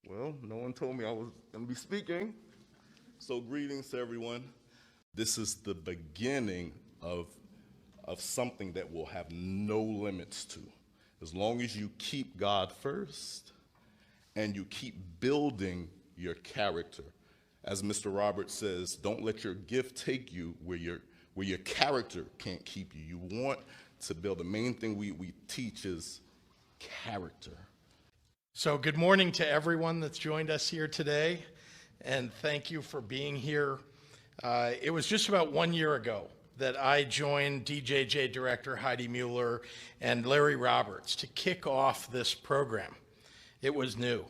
Well, no one told me I was going to be speaking. So greetings to everyone. This is the beginning of something that will have no limits to. As long as you keep God first and you keep building your character. As Mr. Roberts says, don't let your gift take you where your character can't keep you. You want to build. The main thing we teach is character. So good morning to everyone that's joined us here today, and thank you for being here. It was just about 1 year ago that I joined DJJ Director Heidi Mueller and Larry Roberts to kick off this program. It was new.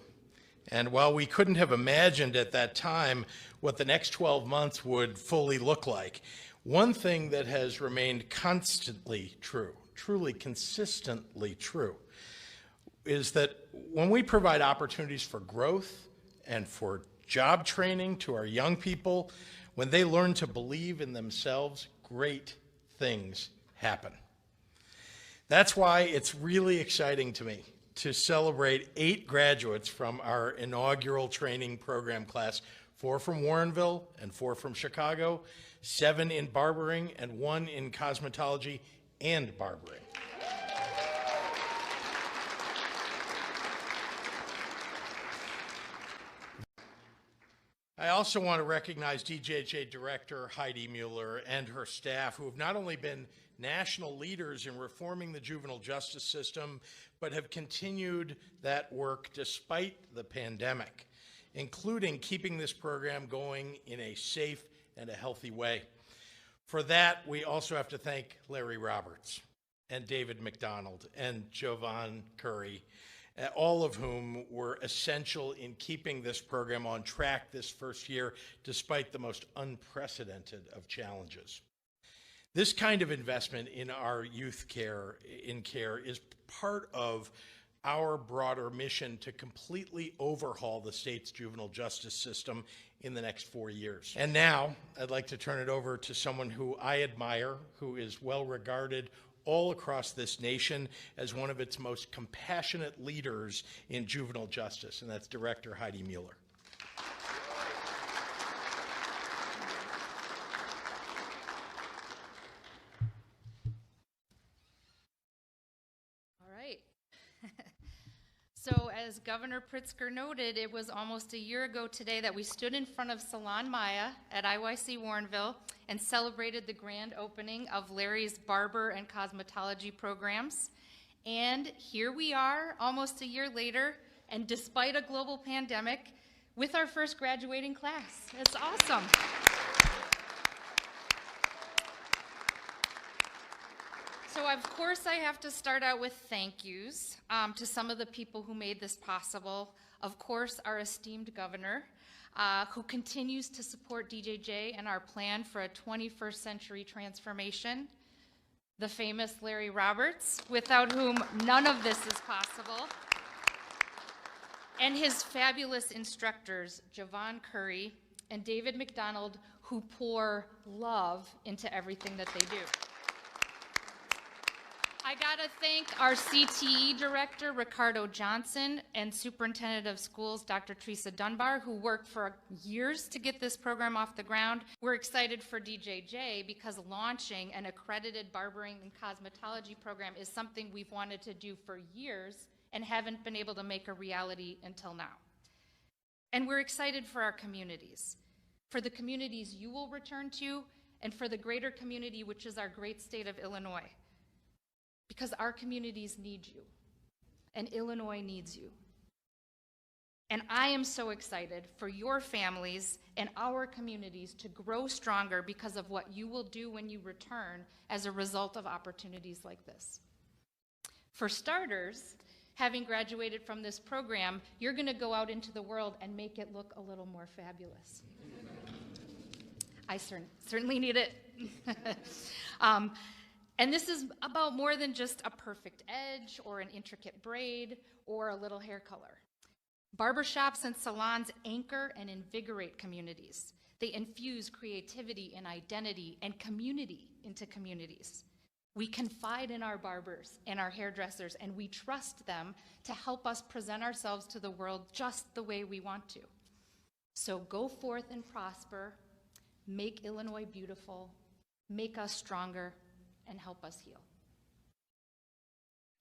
And while we couldn't have imagined at that time what the next 12 months would fully look like, one thing that has remained constantly true, truly consistently true, is that when we provide opportunities for growth and for job training to our young people, when they learn to believe in themselves, great things happen. That's why it's really exciting to me to celebrate 8 graduates from our inaugural training program class, 4 from Warrenville and 4 from Chicago, 7 in barbering and 1 in cosmetology and barbering. I also want to recognize DJJ Director Heidi Mueller and her staff, who have not only been national leaders in reforming the juvenile justice system, but have continued that work despite the pandemic, including keeping this program going in a safe and a healthy way. For that, we also have to thank Larry Roberts and David McDonald and Jovan Curry, all of whom were essential in keeping this program on track this first year, despite the most unprecedented of challenges. This kind of investment in our youth care is part of our broader mission to completely overhaul the state's juvenile justice system in the next 4 years. And now I'd like to turn it over to someone who I admire, who is well regarded all across this nation as one of its most compassionate leaders in juvenile justice, and that's Director Heidi Mueller. All right. So as Governor Pritzker noted, it was almost a year ago today that we stood in front of Salon Maya at IYC Warrenville and celebrated the grand opening of Larry's Barber and Cosmetology programs. And here we are, almost a year later, and despite a global pandemic, with our first graduating class. It's awesome. So of course I have to start out with thank yous to some of the people who made this possible. Of course, our esteemed governor, who continues to support DJJ and our plan for a 21st century transformation. The famous Larry Roberts, without whom none of this is possible. And his fabulous instructors, Jovan Curry and David McDonald, who pour love into everything that they do. I gotta thank our CTE director, Ricardo Johnson, and superintendent of schools, Dr. Teresa Dunbar, who worked for years to get this program off the ground. We're excited for DJJ because launching an accredited barbering and cosmetology program is something we've wanted to do for years and haven't been able to make a reality until now. And we're excited for our communities, for the communities you will return to, and for the greater community, which is our great state of Illinois. Because our communities need you, and Illinois needs you. And I am so excited for your families and our communities to grow stronger because of what you will do when you return as a result of opportunities like this. For starters, having graduated from this program, you're gonna go out into the world and make it look a little more fabulous. I certainly need it. And this is about more than just a perfect edge or an intricate braid or a little hair color. Barbershops and salons anchor and invigorate communities. They infuse creativity and identity and community into communities. We confide in our barbers and our hairdressers, and we trust them to help us present ourselves to the world just the way we want to. So go forth and prosper, make Illinois beautiful, make us stronger, and help us heal.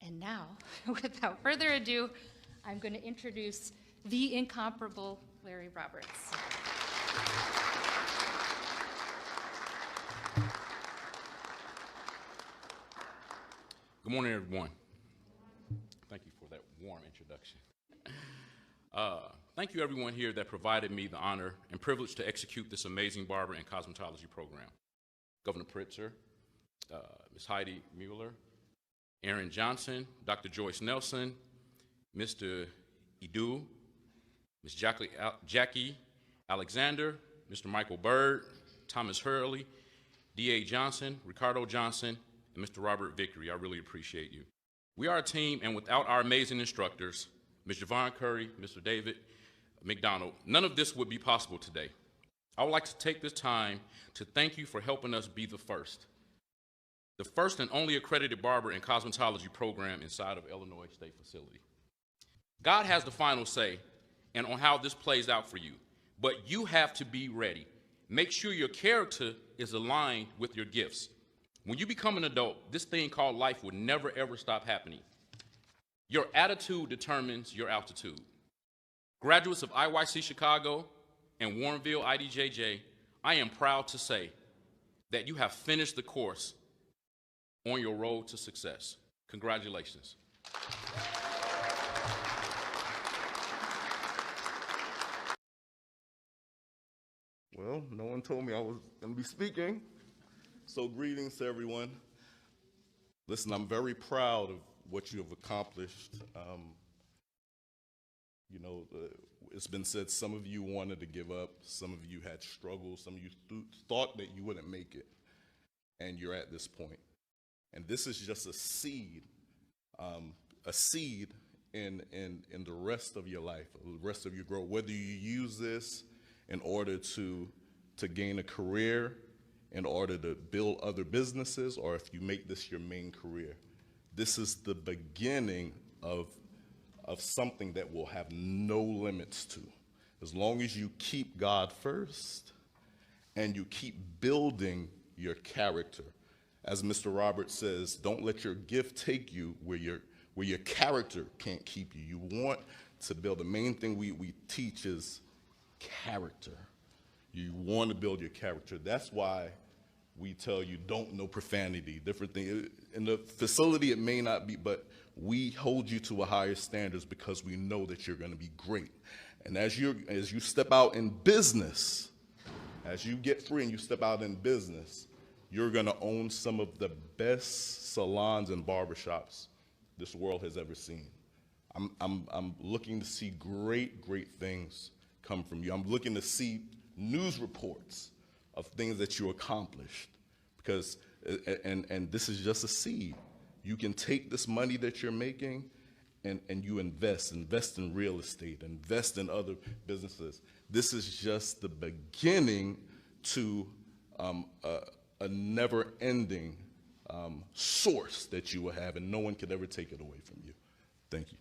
And now, without further ado, I'm going to introduce the incomparable Larry Roberts. Good morning, everyone. Thank you for that warm introduction. Thank you, everyone here that provided me the honor and privilege to execute this amazing barber and cosmetology program. Governor Pritzker, Ms. Heidi Mueller, Aaron Johnson, Dr. Joyce Nelson, Mr. Edu, Ms. Jackie Alexander, Mr. Michael Bird, Thomas Hurley, D.A. Johnson, Ricardo Johnson, and Mr. Robert Vickery. I really appreciate you. We are a team, and without our amazing instructors, Ms. Javon Curry, Mr. David McDonald, none of this would be possible today. I would like to take this time to thank you for helping us be the first and only accredited barber and cosmetology program inside of Illinois State Facility. God has the final say and on how this plays out for you, but you have to be ready. Make sure your character is aligned with your gifts. When you become an adult, this thing called life will never ever stop happening. Your attitude determines your altitude. Graduates of IYC Chicago and Warrenville IDJJ, I am proud to say that you have finished the course on your road to success. Congratulations. Well, no one told me I was going to be speaking, so greetings to everyone. Listen, I'm very proud of what you have accomplished. It's been said some of you wanted to give up, some of you had struggles, some of you thought that you wouldn't make it, and you're at this point. And this is just a seed in the rest of your life, the rest of your growth. Whether you use this in order to gain a career, in order to build other businesses, or if you make this your main career, this is the beginning of something that will have no limits to. As long as you keep God first and you keep building your character. As Mr. Roberts says, don't let your gift take you where your character can't keep you. You want to build. The main thing we teach is character. You want to build your character. That's why we tell you don't know profanity, different things. In the facility, it may not be, but we hold you to a higher standards because we know that you're going to be great. And as you step out in business, as you get free and you step out in business, you're going to own some of the best salons and barbershops this world has ever seen. I'm looking to see great things come from you. I'm looking to see news reports of things that you accomplished, because and this is just a seed. You can take this money that you're making and you invest in real estate, invest in other businesses. This is just the beginning to a never-ending source that you will have, and no one could ever take it away from you. Thank you.